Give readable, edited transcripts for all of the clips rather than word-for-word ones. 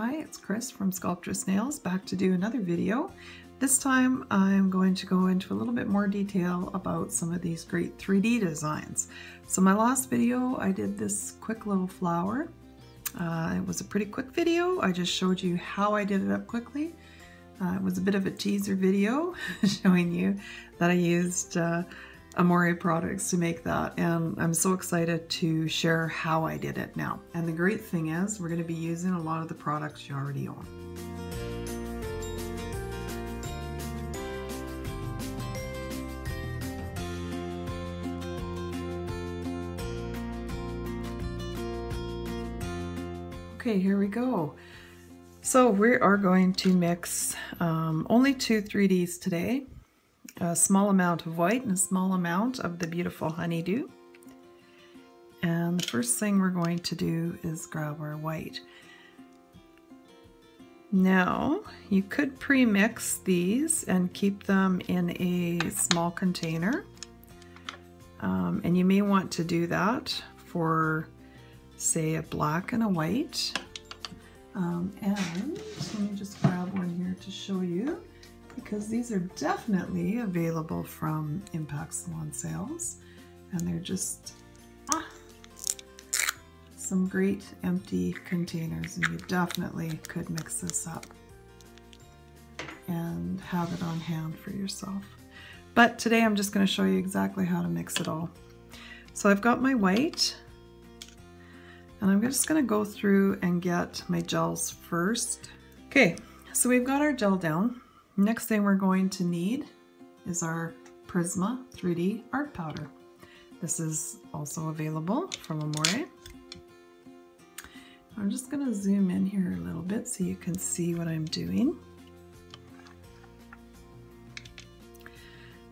Hi, it's Chris from Sculptress Nails, back to do another video. This time I'm going to go into a little bit more detail about some of these great 3D designs. So my last video I did this quick little flower. It was a pretty quick video. I just showed you how I did it up quickly. It was a bit of a teaser video showing you that I used Amore products to make that, and I'm so excited to share how I did it now. And the great thing is we're going to be using a lot of the products you already own. Okay, here we go. So we are going to mix only two 3Ds today. A small amount of white and a small amount of the beautiful honeydew. And the first thing we're going to do is grab our white. Now, you could pre-mix these and keep them in a small container. And you may want to do that for, say, a black and a white. And let me just grab one here to show you, because these are definitely available from Impact Salon Sales, and they're just some great empty containers, and you definitely could mix this up and have it on hand for yourself. But today I'm just going to show you exactly how to mix it all. So I've got my white, and I'm just going to go through and get my gels first. Okay, so we've got our gel down. Next thing we're going to need is our Prisma 3D art powder. This is also available from Amore. I'm just going to zoom in here a little bit so you can see what I'm doing.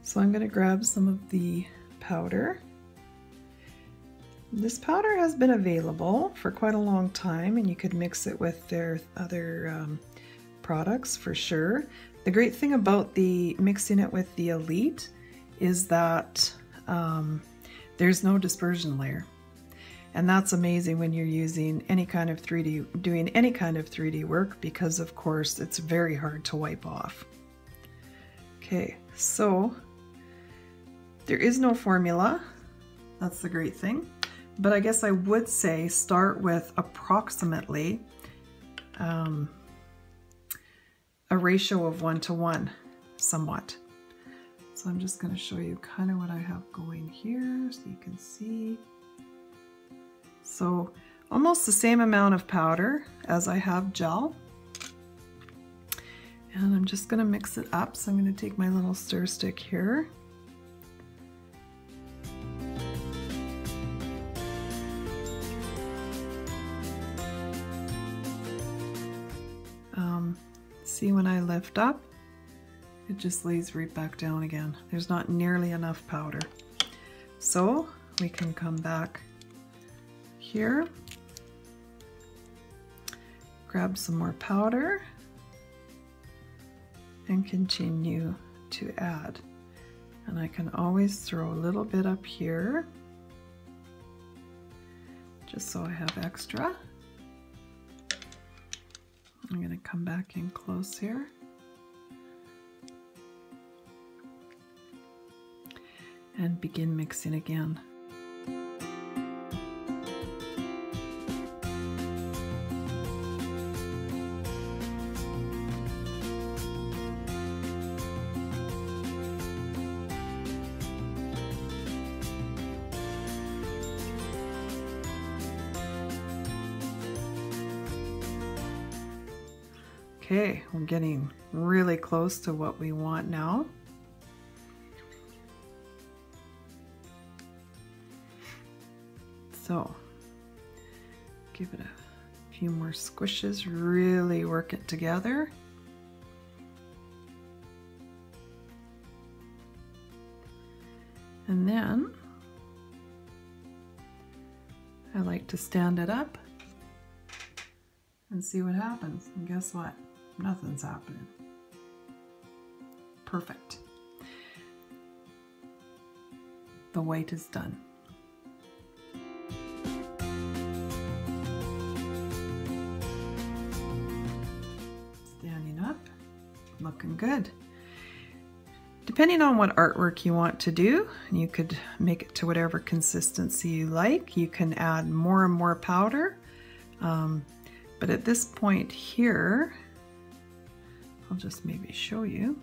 So I'm going to grab some of the powder. This powder has been available for quite a long time, and you could mix it with their other products for sure. The great thing about mixing it with the Elite is that there's no dispersion layer. And that's amazing when you're using any kind of 3D, doing any kind of 3D work, because of course it's very hard to wipe off. Okay, so there is no formula. That's the great thing. But I guess I would say start with approximately a ratio of 1:1, somewhat. So I'm just going to show you kind of what I have going here so you can see. So almost the same amount of powder as I have gel. And I'm just going to mix it up. So I'm going to take my little stir stick here. See, when I lift up, it just lays right back down again. There's not nearly enough powder. So we can come back here, grab some more powder, and continue to add. And I can always throw a little bit up here, just so I have extra. I'm going to come back in close here. And begin mixing again. Okay, we're getting really close to what we want now. So, give it a few more squishes, really work it together. And then, I like to stand it up and see what happens. And guess what? Nothing's happening. Perfect. The white is done. looking good. Depending on what artwork you want to do, you could make it to whatever consistency you like. You can add more and more powder. But at this point here, I'll just maybe show you.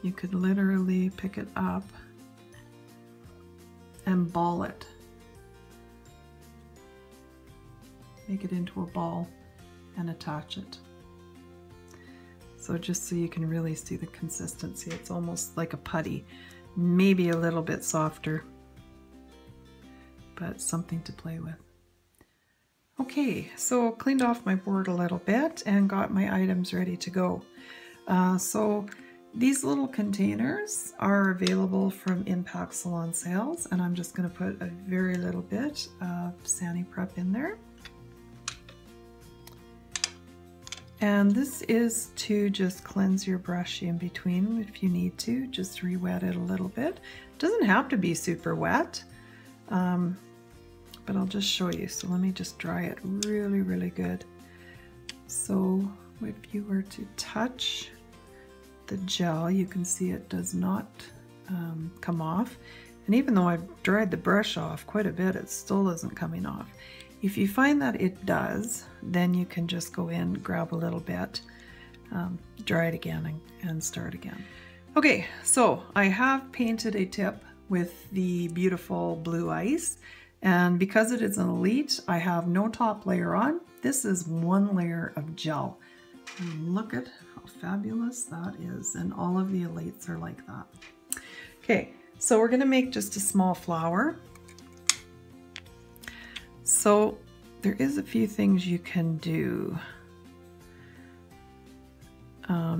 You could literally pick it up and ball it. Make it into a ball and attach it. So just so you can really see the consistency, it's almost like a putty, maybe a little bit softer, but something to play with. Okay, so cleaned off my board a little bit and got my items ready to go. So these little containers are available from Impact Salon Sales, and I'm just going to put a very little bit of Sani Prep in there. And this is to just cleanse your brush in between if you need to, just re-wet it a little bit. It doesn't have to be super wet, but I'll just show you. So let me just dry it really, really good. So if you were to touch the gel, you can see it does not come off. And even though I've dried the brush off quite a bit, it still isn't coming off. If you find that it does, then you can just go in, grab a little bit, dry it again, and start again. Okay, so I have painted a tip with the beautiful blue ice, and because it is an Elite, I have no top layer on. This is one layer of gel. And look at how fabulous that is, and all of the Elites are like that. Okay, so we're gonna make just a small flower. So there is a few things you can do.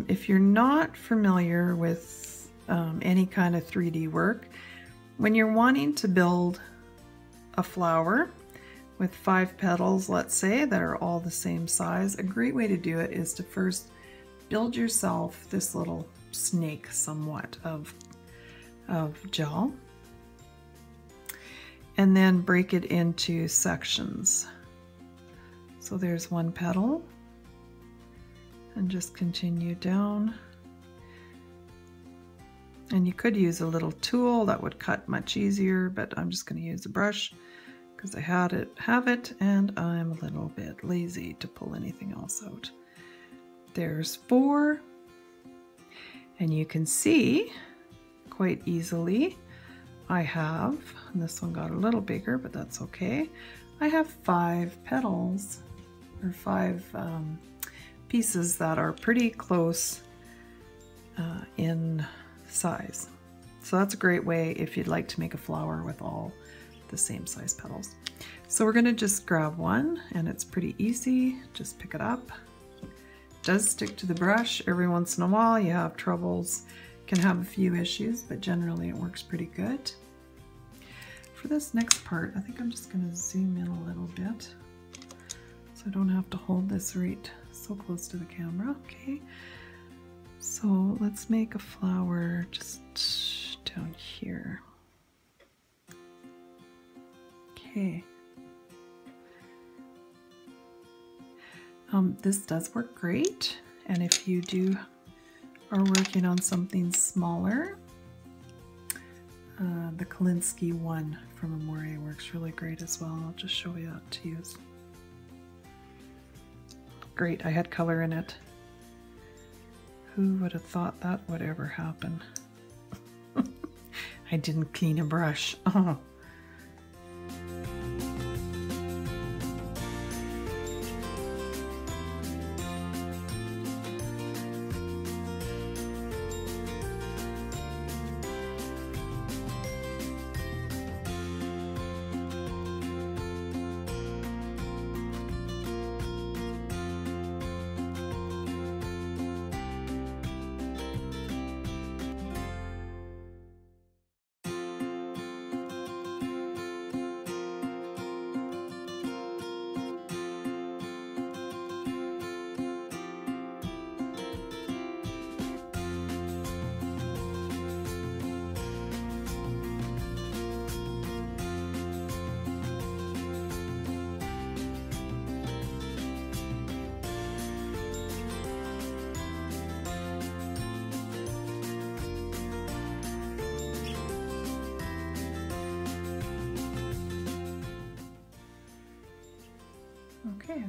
If you're not familiar with any kind of 3D work, when you're wanting to build a flower with 5 petals, let's say, that are all the same size, a great way to do it is to first build yourself this little snake somewhat of gel, and then break it into sections. So there's one petal, and just continue down. And you could use a little tool that would cut much easier, but I'm just going to use a brush because I have it, and I'm a little bit lazy to pull anything else out. There's 4, and you can see quite easily I have, and this one got a little bigger, but that's okay. I have 5 petals, or 5 pieces that are pretty close in size. So that's a great way if you'd like to make a flower with all the same size petals. So we're gonna just grab one, and it's pretty easy. Just pick it up. It does stick to the brush. Every once in a while you have troubles, can have a few issues, but generally it works pretty good. For this next part, I think I'm just gonna zoom in a little bit so I don't have to hold this right so close to the camera. Okay, so let's make a flower just down here. Okay. This does work great, and if you are working on something smaller, the Kolinsky one from Amore works really great as well. I'll just show you that to use. Great, I had color in it. Who would have thought that would ever happen? I didn't clean a brush. Oh.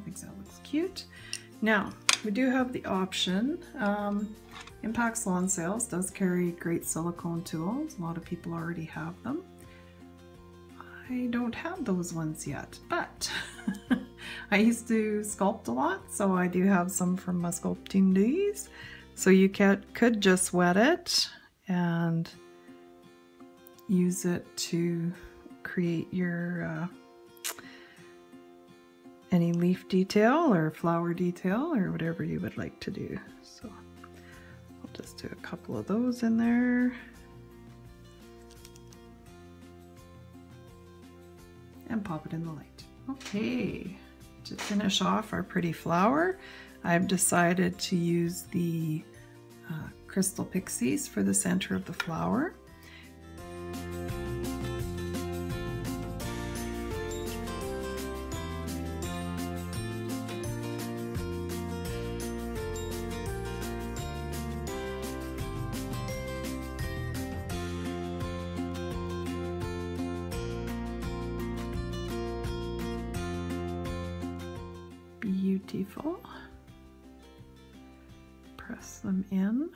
think that looks cute. Now, we do have the option. Impact Salon Sales does carry great silicone tools. A lot of people already have them. I don't have those ones yet, but I used to sculpt a lot, so I do have some from my sculpting days. So you could just wet it and use it to create your any leaf detail or flower detail or whatever you would like to do. So I'll just do a couple of those in there. And pop it in the light. Okay, to finish off our pretty flower, I've decided to use the crystal pixies for the center of the flower. Beautiful. Press them in.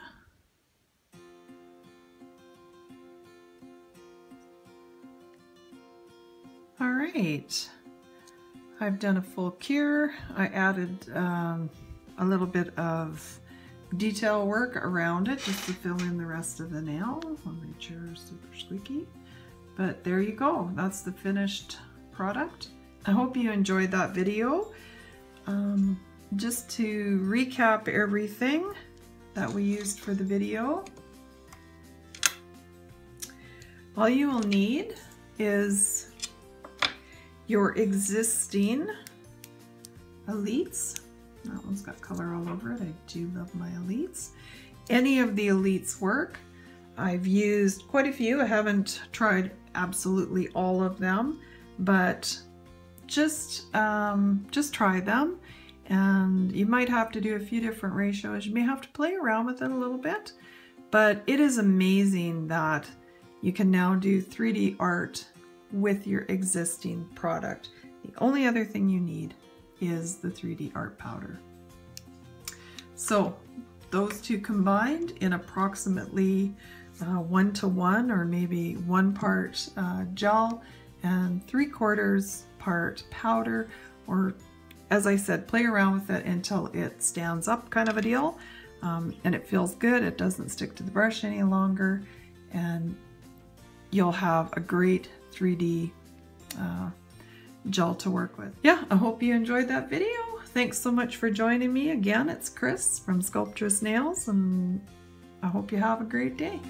All right, I've done a full cure. I added a little bit of detail work around it just to fill in the rest of the nail. I'll make sure it's super squeaky. But there you go. That's the finished product. I hope you enjoyed that video. Just to recap everything that we used for the video, all you will need is your existing Elites. That one's got color all over it. I do love my Elites. Any of the Elites work. I've used quite a few. I haven't tried absolutely all of them, but just try them. And you might have to do a few different ratios. You may have to play around with it a little bit, but it is amazing that you can now do 3D art with your existing product. The only other thing you need is the 3D art powder. So those two combined in approximately 1:1, or maybe 1 part gel and 3/4 part powder, or as I said, play around with it until it stands up, kind of a deal, and it feels good. It doesn't stick to the brush any longer, and you'll have a great 3D gel to work with. Yeah, I hope you enjoyed that video. Thanks so much for joining me. Again, it's Chris from Sculptress Nails, and I hope you have a great day.